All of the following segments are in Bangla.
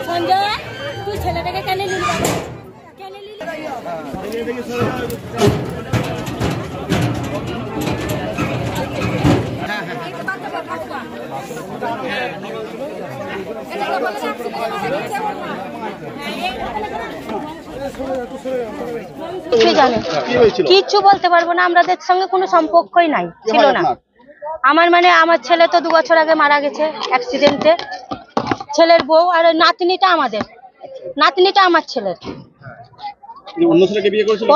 সঞ্জয় তুই ছেলেটাকে কেন নিলি কেন নিলি কিচ্ছু বলতে পারবো না, আমাদের সঙ্গে কোনো সম্পর্কই নাই ছিল না। আমার ছেলে তো 2 বছর আগে মারা গেছে অ্যাক্সিডেন্টে। ছেলের বউ আর নাতনিটা আমার ছেলের।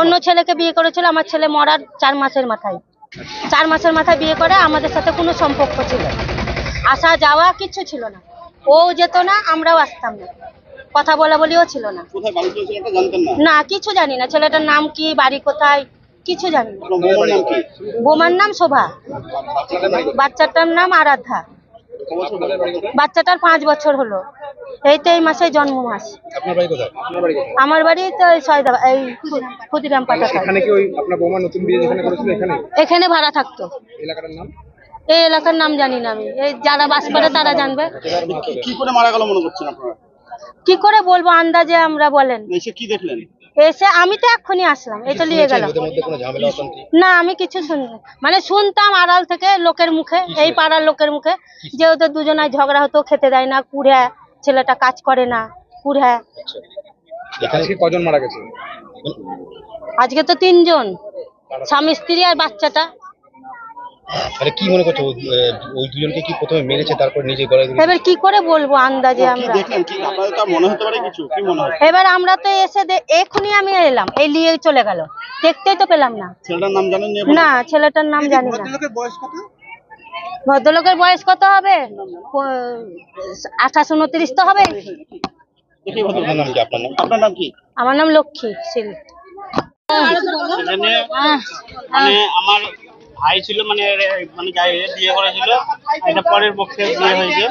অন্য ছেলেকে বিয়ে করেছিল। আমার ছেলে মরার 4 মাসের মাথায় বিয়ে করে। আমাদের সাথে কোনো সম্পর্ক ছিল না, আসা যাওয়া কিছু ছিল না। ও যেত না, আমরাও আসতাম না, কথা বলা বলিও ছিল না। না কিছু জানি না, ছেলেটার নাম কি, বাড়ি কোথায় কিছু জানি না। বোমার নাম শোভা, বাচ্চাটার নাম আরাধ্যা। বাচ্চাটার 5 বছর হলো, এই তো এই মাসে জন্ম মাস। আমার বাড়ি তো এই ক্ষুদিরাম পাতা। এখানে ভাড়া থাকতো। এই এলাকার নাম জানি না আমি, এই যারা বাস করে তারা জানবে। কি করে মারা গেল মনে করছেন আপনারা? কি করে বলবো, আন্দাজে আমরা। বলেন এসে কি দেখলেন? এসে আমি তো এক্ষুনি আসলাম, এই তো নিয়ে গেলাম। না আমি কিছু শুনতাম আড়াল থেকে লোকের মুখে, এই পাড়ার লোকের মুখে, যে ওদের দুজনায় ঝগড়া হতো, খেতে দেয় না, কুড়ে ছেলেটা কাজ করে না, কুড়ে। কজন মারা গেছে আজকে? তো 3 জন, স্বামী স্ত্রী আর বাচ্চাটা। কি মনে করছো ওই দুজনকে কি প্রথমে মেরেছে তারপর নিজে গলায় দিয়েছে? এবার কি করে বলবো, আন্দাজে আমরা। এবার আমরা তো এসে এক্ষুনি আমি এলাম, এই নিয়ে চলে গেল, দেখতেই তো পেলাম না। ছেলেটার নাম জানেন না, ছেলেটার নাম জানি না। ভদ্রলোকের বয়স কত হবে? 28-29 তো হবে। আপনার নাম কি? আমার নাম লক্ষ্মী শীল। আমার ভাই ছিল, বিয়ে করেছিল, এটা পরের পক্ষে বিয়ে হয়েছে।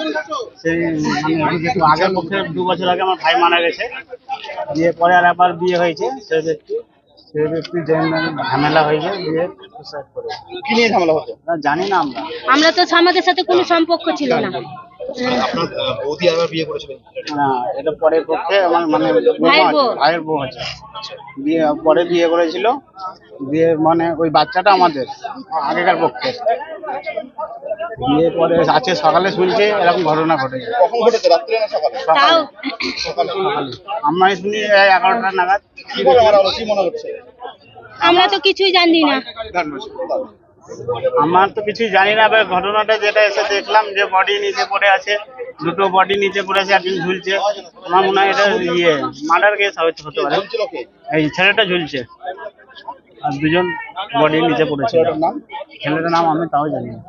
সেই আগের পক্ষে 2 বছর আগে আমার ভাই মারা গেছে, বিয়ে পরে আর আবার বিয়ে হয়েছে। সেই ব্যক্তি ঝামেলা হয়েছে, বিয়ে সুসাইড করে। কি নিয়ে ঝামেলা হতো জানি না আমরা তো আমাদের সাথে কোনো সম্পর্ক ছিল না। আপনার বৌদি আবার বিয়ে করেছিলেন? না, এটা পরের পক্ষে আমার ভাইয়ের বউ আছে, পরে বিয়ে করেছিল। বিয়ে ওই বাচ্চাটা আমাদের আগেকার পক্ষে। বিয়ে পরে আছে, সকালে শুনছে এরকম ঘটনা ঘটেছে। কখন ঘটেছে? রাত্রে না সকালে? সকালে। আমরা শুনি 11টা নাগাদ। কি বলে মারা হলো, কি মনে হচ্ছে? আমরা তো কিছুই জানি না। আমার তো কিছুই জানি না। ঘটনাটা যেটা এসে দেখলাম, যে বডি নিচে পড়ে আছে, 2টো বডি নিচে পড়ে আছে, একজন ঝুলছে। আমার মনে হয় এটা মার্ডার কেস হতে পারে। এই ছেলেটা ঝুলছে আর 2জন বডি নিচে পড়েছে। ছেলেটার নাম আমি তাও জানি না।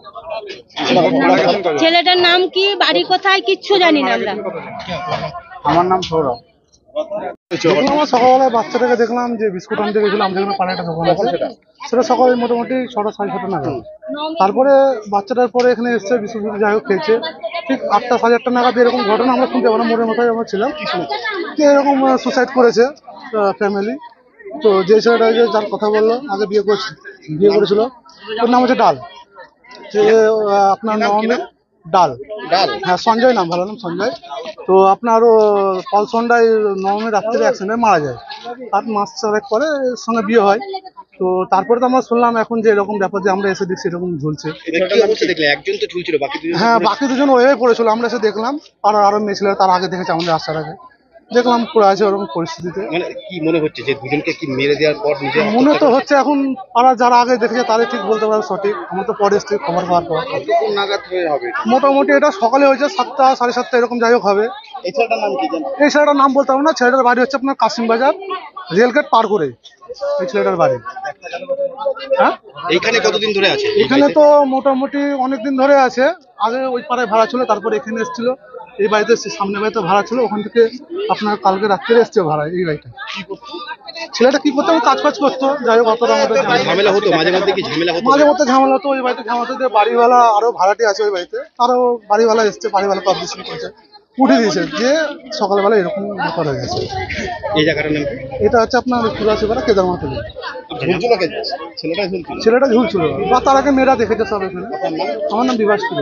ছেলেটার নাম কি, বাড়ি কোথায় কিচ্ছু জানি না আমরা। আমার নাম সৌরভ। আমরা সকালবেলায় বাচ্চাটাকে দেখলাম যে বিস্কুট আনতে গেছিলাম, যেখানে পাড়ে একটা দোকান আছে, সেটা সকালে মোটামুটি 6টা 6:30 নাগাদ। তারপরে বাচ্চাটার পরে এখানে এসছে, বিস্কুট যাই হোক খেয়েছে। ঠিক 8টা 8:30 নাগাদ এরকম ঘটনা আমরা শুনতে পাবো না, মোড়ের মাথায় আমরা ছিলাম, যে এরকম সুসাইড করেছে ফ্যামিলি। তো যে ছেলেটা যার কথা বললো, আগে বিয়ে করেছিল, ওর নাম হচ্ছে ডাল। যে আপনার নবমীর ডাল, হ্যাঁ সঞ্জয় নাম, ভালো নাম সঞ্জয়। তো আপনার পলসন্ডায় নবমীর রাত্রে অ্যাক্সিডেন্টে মারা যায়। 8 মাস 4 পরে এর সঙ্গে বিয়ে হয়। তো তারপরে তো আমরা শুনলাম এখন যে এরকম ব্যাপার, যে আমরা এসে দেখছি এরকম ঝুলছে। একজন তো ঝুলছিল, হ্যাঁ বাকি 2জন ওইভাবে পড়েছিল। আমরা এসে দেখলাম, আরো মেয়ে ছিল তার আগে দেখেছে, আমাদের আসার আগে দেখলাম পড়ে আছে ওরকম পরিস্থিতিতে। কি মনে হচ্ছে যে দুজনকে কি মেরে দেওয়ার পর নিজে? মনে তো হচ্ছে এখন যারা আগে দেখেছে তারাই ঠিক বলতে পারে সঠিক। আমরা তো পরে এসেছি খবর পাওয়ার পর। নাগাদ হবে মোটামুটি এটা সকালে হয়েছে, 7টা 7:30 এরকম যাই হোক হবে। এই ছেলেটার নাম কি জানেন? এই ছেলেটার নাম বলতে পারবো না। ছেলেটার বাড়ি হচ্ছে আপনার কাশিম বাজার, রেলগেট পার করে এই ছেলেটার বাড়ি। হ্যাঁ, এইখানে কতদিন ধরে আছে? এখানে তো মোটামুটি অনেকদিন ধরে আছে। আগে ওই পাড়ায় ভাড়া ছিল, তারপরে এখানে এসেছিল। এই বাড়িতে সামনে বাড়িতে ভাড়া ছিল, ওখান থেকে আপনার কালকে রাত্রে এসছে ভাড়া এই বাড়িটা। ছেলেটা কি করতো, কাজ করতো, যাই হোক অতটা আমাদের ঝামেলা হতো মাঝে মধ্যে। কি ঝামেলা হতো? মাঝে মধ্যে ঝামেলা হতো ওই বাড়িতে। ঝামেলা হতো, বাড়িওয়ালা আরো ভাড়াটি আছে ওই বাড়িতে, আরো বাড়িওয়ালা এসছে, বাড়িওয়ালা পাবলিশন করেছে, উঠে দিয়েছে যে সকালবেলা এরকম ব্যাপার হয়ে গেছে। এই জায়গাটার নাম কি? এটা হচ্ছে আপনার চুরাশিপাড়া কেদারনাথ লেক। ঝুলছিল কে? ছেলেটাই ঝুলছিল। ছেলেটা ঝুলছিল বা তার আগে মেয়েরা দেখেছে সব এখানে। আমার নাম বিভাস ছিল।